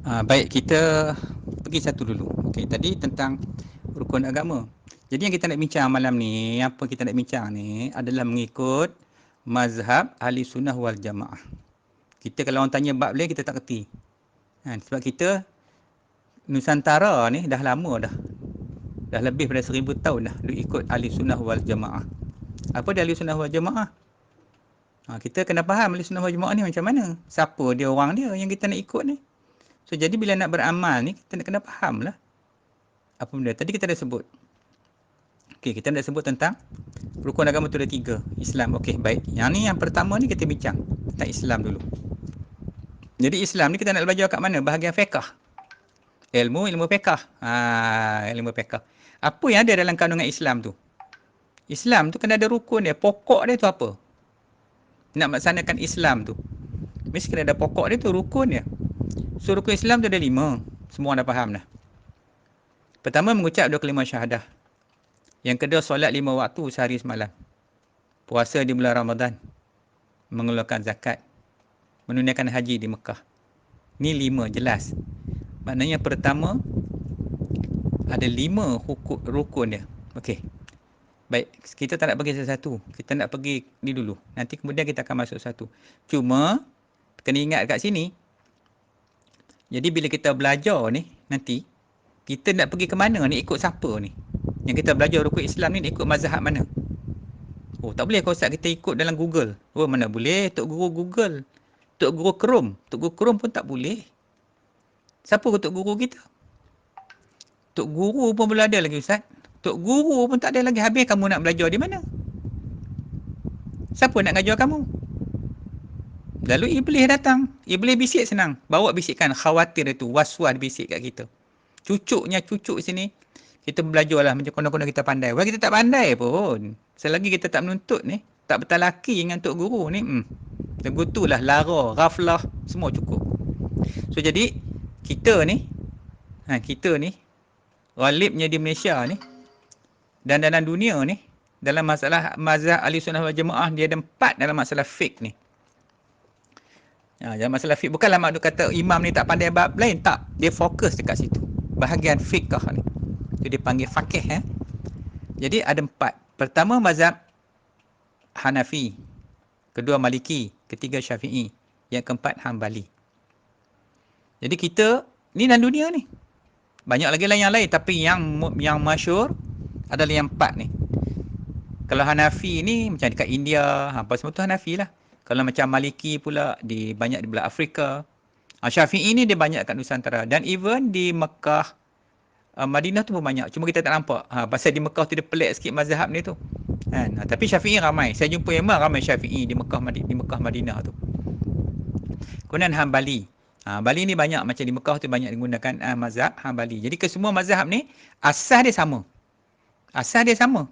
Baik, kita pergi satu dulu. Okey, tadi tentang rukun agama. Jadi yang kita nak bincang malam ni, apa kita nak bincang ni adalah mengikut mazhab Ahli Sunnah wal Jamaah. Kita kalau orang tanya bab lain kita tak kerti. Sebab kita Nusantara ni dah lama dah. Dah lebih pada 1000 tahun dah duk ikut Ahli Sunnah wal Jamaah. Apa dia Ahli Sunnah wal Jamaah? Kita kena faham Ahli Sunnah wal Jamaah ni macam mana. Siapa dia orang dia yang kita nak ikut ni. So jadi bila nak beramal ni kita nak kena faham lah apa benda. Tadi kita dah sebut. Okey, kita dah sebut tentang rukun agama tu ada 3. Islam. Okey, baik. Yang ni yang pertama ni kita bincang tentang Islam dulu. Jadi Islam ni kita nak belajar kat mana? Bahagian fiqh. Ilmu fiqh. Ilmu fiqh. Apa yang ada dalam kandungan Islam tu? Islam tu kena ada rukun dia. Pokok dia tu apa? Nak melaksanakan Islam tu. Mesti kena ada pokok dia tu, rukun dia. So rukun Islam tu ada 5. Semua orang dah faham dah. Pertama mengucap 2 kalimah syahadah. Yang kedua solat 5 waktu sehari semalam. Puasa di bulan Ramadan. Mengeluarkan zakat. Menunaikan haji di Mekah. Ni 5 jelas. Maknanya pertama ada 5 rukun dia. Okey. Baik, kita tak nak pergi satu-satu. Kita nak pergi ni dulu. Nanti kemudian kita akan masuk satu. Cuma kena ingat kat sini. Jadi bila kita belajar ni nanti kita nak pergi ke mana ni, ikut siapa ni? Yang kita belajar rukun Islam ni ikut mazhab mana? Oh, tak boleh kalau Ustaz kita ikut dalam Google. Oh, mana boleh? Tok Guru Google. Tok Guru Chrome. Tok Guru Chrome pun tak boleh. Siapa Tok Guru kita? Tok Guru pun belum ada lagi Ustaz. Tok Guru pun tak ada lagi. Habis kamu nak belajar di mana? Siapa nak ngajar kamu? Lalu Iblis datang. Iblis bisik senang. Bawa bisikan khawatir itu. Was-was bisik kat kita. Cucuknya cucuk sini. Kita belajarlah macam konon-konon kita pandai. Wah, kita tak pandai pun. Selagi kita tak menuntut ni. Tak bertalaki dengan Tok Guru ni. Lagu tu lah. Lara, ghaflah. Semua cukup. So jadi. Kita ni. Ghalibnya di Malaysia ni. Dan dalam dunia ni. Dalam masalah mazhab Ahli Sunnah wal Jamaah. Dia ada 4 dalam masalah fiqh ni. Dalam masalah fiqh. Bukanlah maksud kata imam ni tak pandai bab lain. Tak. Dia fokus dekat situ. Bahagian fiqh ni. Itu dia panggil faqih. Jadi ada 4. Pertama mazhab Hanafi. Kedua Maliki. Ketiga Syafi'i. Yang keempat Hambali. Jadi kita. Ni dalam dunia ni. Banyak lagi lah yang lain. Tapi yang masyhur adalah yang 4 ni. Kalau Hanafi ni macam dekat India. Apa semua tu Hanafi lah. Kalau macam Maliki pula. Banyak di belah Afrika. Syafi'i ni dia banyak kat Nusantara. Dan even di Mekah. Madinah tu pun banyak. Cuma kita tak nampak. Pasal di Mekah tu dia pelik sikit mazhab ni tu. Tapi Syafi'i ramai. Saya jumpa memang ramai Syafi'i di Mekah Madinah tu. Kemudian Hambali. Hambali ni banyak macam di Mekah tu banyak digunakan mazhab Hambali. Jadi kesemua mazhab ni asas dia sama. Asas dia sama.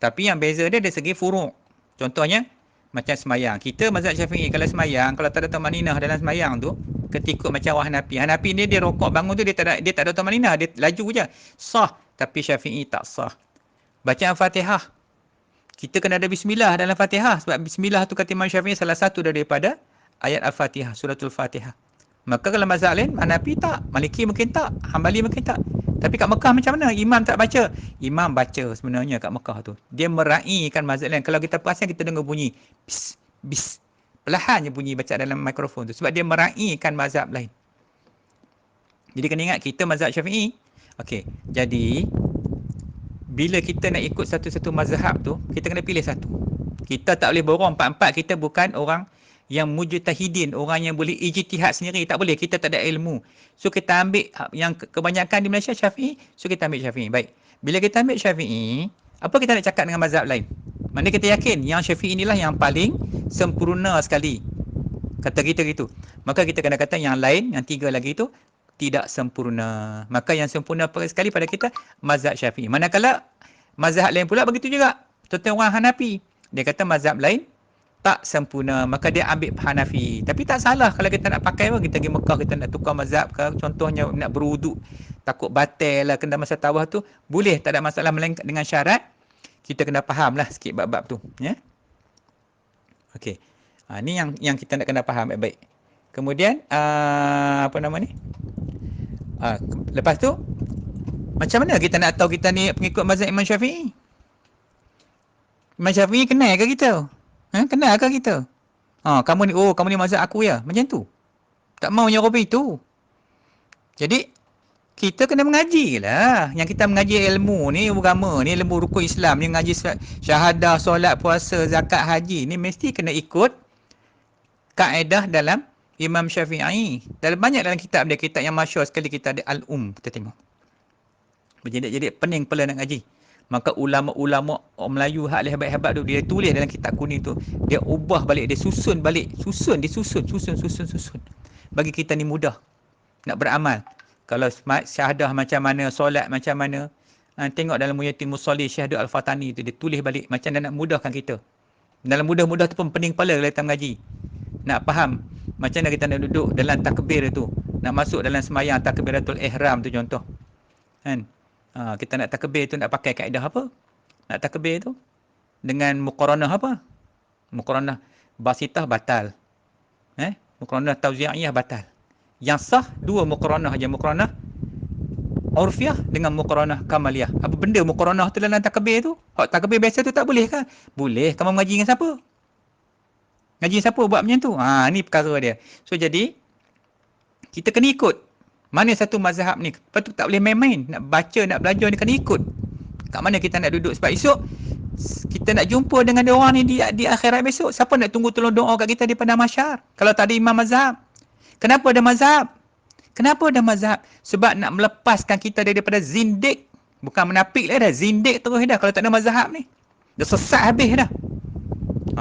Tapi yang beza dia dari segi furuk. Contohnya macam semayang. Kita mazhab Syafi'i kalau semayang, kalau tak ada tumaninah dalam semayang tu, ketikut macam orang Hanafi. Hanafi ni dia rokok bangun tu dia tak ada tumaninah, dia laju je. Sah, tapi Syafi'i tak sah. Bacaan Fatihah. Kita kena ada bismillah dalam Fatihah sebab bismillah tu kata Imam Syafi'i salah satu daripada ayat Al-Fatihah, suratul Fatihah. Maka kalau mazhab lain, Hanafi tak, Maliki mungkin tak, Hambali mungkin tak. Tapi kat Mekah macam mana? Imam tak baca. Imam baca sebenarnya kat Mekah tu. Dia meraihkan mazhab lain. Kalau kita perasan kita dengar bunyi bis, bis. Perlahan je bunyi baca dalam mikrofon tu. Sebab dia meraihkan mazhab lain. Jadi kena ingat kita mazhab Syafi'i. Okey. Jadi bila kita nak ikut satu-satu mazhab tu, kita kena pilih satu. Kita tak boleh borong empat-empat. Kita bukan orang yang mujtahidin, orang yang boleh ijtihad sendiri. Tak boleh, kita tak ada ilmu. So kita ambil yang kebanyakan di Malaysia Syafi'i, so kita ambil Syafi'i. Baik. Bila kita ambil Syafi'i, apa kita nak cakap dengan mazhab lain? Mana kita yakin yang Syafi'i inilah yang paling sempurna sekali. Kata kita gitu. Maka kita kena kata yang lain, yang 3 lagi itu tidak sempurna. Maka yang sempurna sekali pada kita mazhab Syafi'i. Manakala mazhab lain pula begitu juga. Contoh orang Hanafi, dia kata mazhab lain tak sempurna, maka dia ambil Hanafi. Tapi tak salah kalau kita nak pakai pun, kita pergi Mekah, kita nak tukar mazhab ke, contohnya nak berwuduk, takut batal lah kena masa tawaf tu, boleh, tak ada masalah, melainkan dengan syarat kita kena faham lah sikit bab-bab tu, ya. Okey. Ni yang kita nak kena faham baik-baik. Kemudian apa nama ni? Lepas tu macam mana kita nak tahu kita ni pengikut mazhab Imam Syafi'i? Imam Syafi'i kenal ke kita? Kenal ke kita? Kamu ni mazhab aku ya. Macam tu. Tak maunya Robi tu. Jadi kita kena mengaji lah. Yang kita mengaji ilmu ni, agama ni, ilmu rukun Islam ni, mengaji syahadah, solat, puasa, zakat, haji ni mesti kena ikut kaedah dalam Imam Syafi'i. Banyak dalam kitab dia, kitab yang masyhur sekali kita ada kita tengok. Berjedik-jedik pening kepala nak ngaji. Maka ulama-ulama orang Melayu hak hebat-hebat tu, dia tulis dalam kitab kuning tu, dia ubah balik, dia susun balik, susun. Bagi kita ni mudah nak beramal. Kalau syahadah macam mana, solat macam mana, tengok dalam Muhyiddin Musalli Syahdu Al-Fatani tu, dia tulis balik macam mana nak mudahkan kita. Dalam mudah-mudah tu pun pening kepala kalau kita mengaji. Nak faham macam mana kita nak duduk dalam takbir tu, nak masuk dalam semayang takbiratul ihram tu contoh. Kan? Kita nak takbir tu nak pakai kaedah apa? Nak takbir tu dengan muqaranah apa? Muqaranah basitah batal. Muqaranah tauzi'iyah batal. Yang sah dua muqaranah aja, muqaranah urfiyah dengan muqaranah kamaliyah. Apa benda muqaranah tu dalam takbir tu? Hak takbir biasa tu tak boleh ke? Boleh. Kamu mengaji dengan siapa? Ngaji siapa buat macam tu? Ni perkara dia. So jadi kita kena ikut mana satu mazhab ni. Lepas tu tak boleh main-main. Nak baca, nak belajar ni kena ikut. Kat mana kita nak duduk. Sebab esok kita nak jumpa dengan dia orang ni di akhirat besok. Siapa nak tunggu tolong doa kat kita di padang mahsyar? Kalau tak ada imam mazhab. Kenapa ada mazhab? Kenapa ada mazhab? Sebab nak melepaskan kita daripada zindik. Bukan menapik lah dah. Zindik terus dah kalau tak ada mazhab ni. Dah sesat habis dah.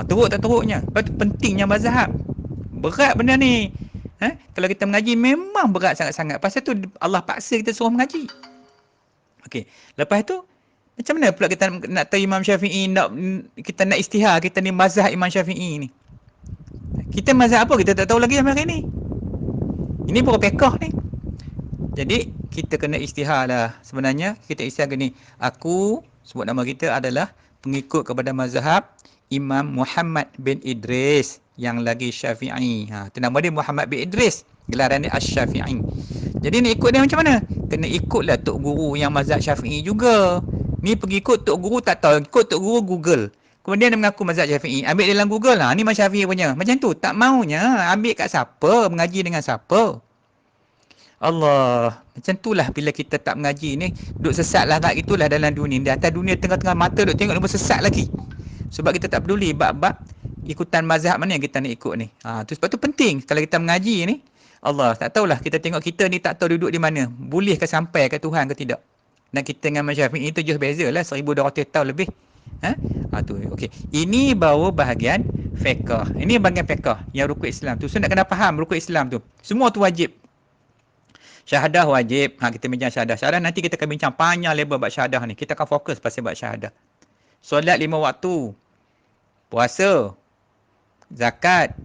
Teruk tak teruknya. Lepas tu pentingnya mazhab. Berat benda ni. Kalau kita mengaji memang berat sangat-sangat. Pasal tu Allah paksa kita suruh mengaji. Okey. Lepas tu macam mana pula kita nak tahu Imam Syafi'i, kita nak istihar kita ni mazhab Imam Syafi'i ni. Kita mazhab apa kita tak tahu lagi sampai hari ni. Ini baru fiqh ni. Jadi kita kena istihar lah. Sebenarnya kita istihar gini. Aku sebut nama kita adalah pengikut kepada mazhab Imam Muhammad bin Idris yang lagi Syafi'i. Itu nama dia Muhammad bin Idris. Gelaran dia Asy-Syafi'i. Jadi nak ikut dia macam mana? Kena ikutlah tok guru yang mazhab Syafi'i juga. Ni pergi ikut tok guru tak tahu. Ikut tok guru Google. Kemudian dia mengaku mazhab Syafi'i. Ambil dalam Google ni mazhab Syafi'i punya. Macam tu. Tak maunya. Ambil kat siapa? Mengaji dengan siapa? Allah. Macam itulah bila kita tak mengaji ni. Duk sesat larat itulah dalam dunia. Di atas dunia tengah-tengah mata duk tengok dia sesat lagi. Sebab kita tak peduli bab-bab ikutan mazhab mana yang kita nak ikut ni. Sebab tu penting. Kalau kita mengaji ni. Allah. Tak tahulah kita tengok kita ni tak tahu duduk di mana. Boleh ke sampai ke Tuhan ke tidak. Dan kita dengan Imam Syafi'i itu jauh beza lah. 1200 tahun lebih. Okey. Ini baru bahagian fiqh. Ini bahagian fiqh yang rukun Islam tu. So nak kena faham rukun Islam tu. Semua tu wajib. Syahadah wajib. Kita bincang syahadah. Syahadah nanti kita akan bincang panjang lebar bab syahadah ni. Kita akan fokus pasal bab syahadah. Solat 5 waktu. Puasa. Zakat.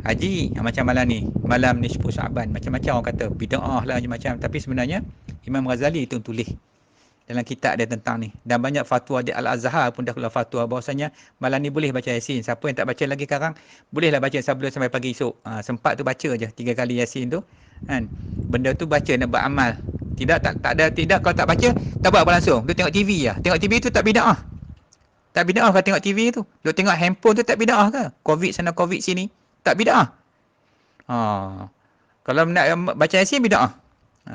Haji. Macam malam ni. Malam ni 10 Syaban. Macam-macam orang kata. Bida'ah lah macam-macam. Tapi sebenarnya Imam Ghazali itu tulis. Dalam kitab dia tentang ni. Dan banyak fatwa di Al-Azhar pun dah keluar fatwa bahawasanya malam ni boleh baca Yasin. Siapa yang tak baca lagi sekarang, bolehlah baca sebelum sampai pagi esok. Sempat tu baca je 3 kali Yasin tu. Kan? Benda tu baca nak buat amal. Tidak kalau tak baca, tak buat apa langsung. Dia tengok TV lah. Tengok TV tu tak bida'ah. Tak bida'ah kalau tengok TV tu. Dia tengok handphone tu tak bida'ah ke? Covid sana, Covid sini. Tak bida'ah. Kalau nak baca Yasin, bida'ah.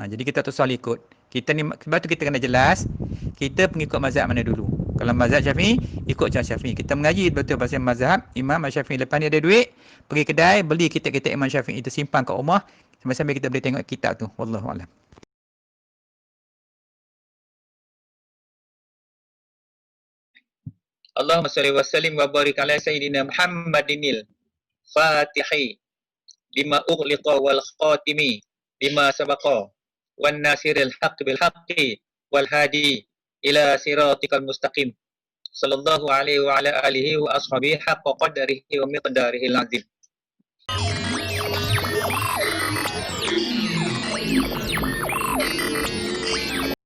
Jadi kita tu soal ikut. Kita ni, sebab tu kita kena jelas kita pengikut mazhab mana dulu. Kalau mazhab Syafi'i, ikut cara Syafi'i. Kita mengaji betul pasal mazhab Imam Syafi'i. Lepas ni ada duit, pergi kedai, beli kitab-kitab Imam Syafi'i itu, simpan kat rumah sambil-sambil kita boleh tengok kitab tu. Wallahu a'lam. Allahumma salli wa sallim wa barik ala sayyidina Muhammadinil Fatihi lima ughliqa wal khatimi lima sabaqa wan nasiril haqq bil haqqi wal hadi ila siratikal mustaqim sallallahu alaihi wa ala alihi wa ashabihi haqqa qadarihi wa miqdarihil azim.